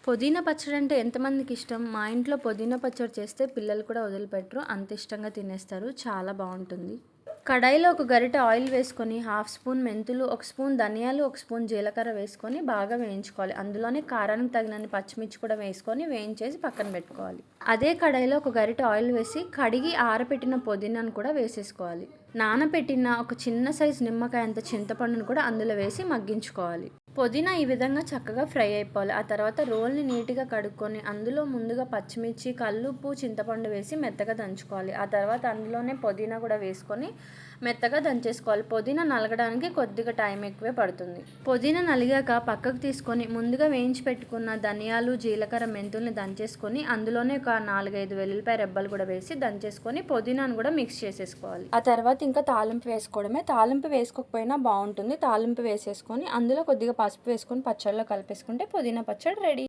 పుదీనా పచ్చడి అంటే ఎంతమందికి ఇష్టం? మా ఇంట్లో పుదీనా పచ్చడి చేస్తే పిల్లలు కూడా వదిలిపెట్టరు. అంత ఇష్టంగా తినేస్తారు. చాలా బావుంటుంది. కడాయిలో ఒక గరిటె ఆయిల్ వేసుకొని, హాఫ్ స్పూన్ మెంతులు, ఒక స్పూన్ ధనియాలు, ఒక స్పూన్ జీలకర్ర వేసుకొని బాగా వేయించుకోవాలి. అందులోనే కారానికి తగినన్ని పచ్చిమిర్చి కూడా వేసుకొని వేయించేసి పక్కన పెట్టుకోవాలి. అదే కడాయిలో ఒక గరిటె ఆయిల్ వేసి కడిగి ఆరబెట్టిన పుదీనాను కూడా వేసేసుకోవాలి. నానబెట్టిన ఒక చిన్న సైజు నిమ్మకాయ అంత చింతపండును కూడా అందులో వేసి మగ్గించుకోవాలి. పుదీనా ఈ విధంగా చక్కగా ఫ్రై అయిపోవాలి. ఆ తర్వాత రోల్ని నీట్గా కడుక్కొని అందులో ముందుగా పచ్చిమిర్చి, కల్లుప్పు, చింతపండు వేసి మెత్తగా దంచుకోవాలి. ఆ తర్వాత అందులోనే పుదీనా కూడా వేసుకొని మెత్తగా దంచేసుకోవాలి. పుదీనా నలగడానికి కొద్దిగా టైం ఎక్కువే పడుతుంది. పుదీనా నలిగాక పక్కకు తీసుకొని ముందుగా వేయించి పెట్టుకున్న ధనియాలు, జీలకర్ర, మెంతుల్ని దంచేసుకొని అందులోనే ఒక 4-5 వెల్లుల్లిపాయ రెబ్బలు కూడా వేసి దంచేసుకొని పుదీనాను కూడా మిక్స్ చేసేసుకోవాలి. ఆ తర్వాత ఇంకా తాలింపు వేసుకోవడమే. తాలింపు వేసుకోకపోయినా బాగుంటుంది. తాలింపు వేసేసుకొని అందులో కొద్దిగా పసుపు వేసుకొని పచ్చడిలో కలిపేసుకుంటే పుదీనా పచ్చడి రెడీ.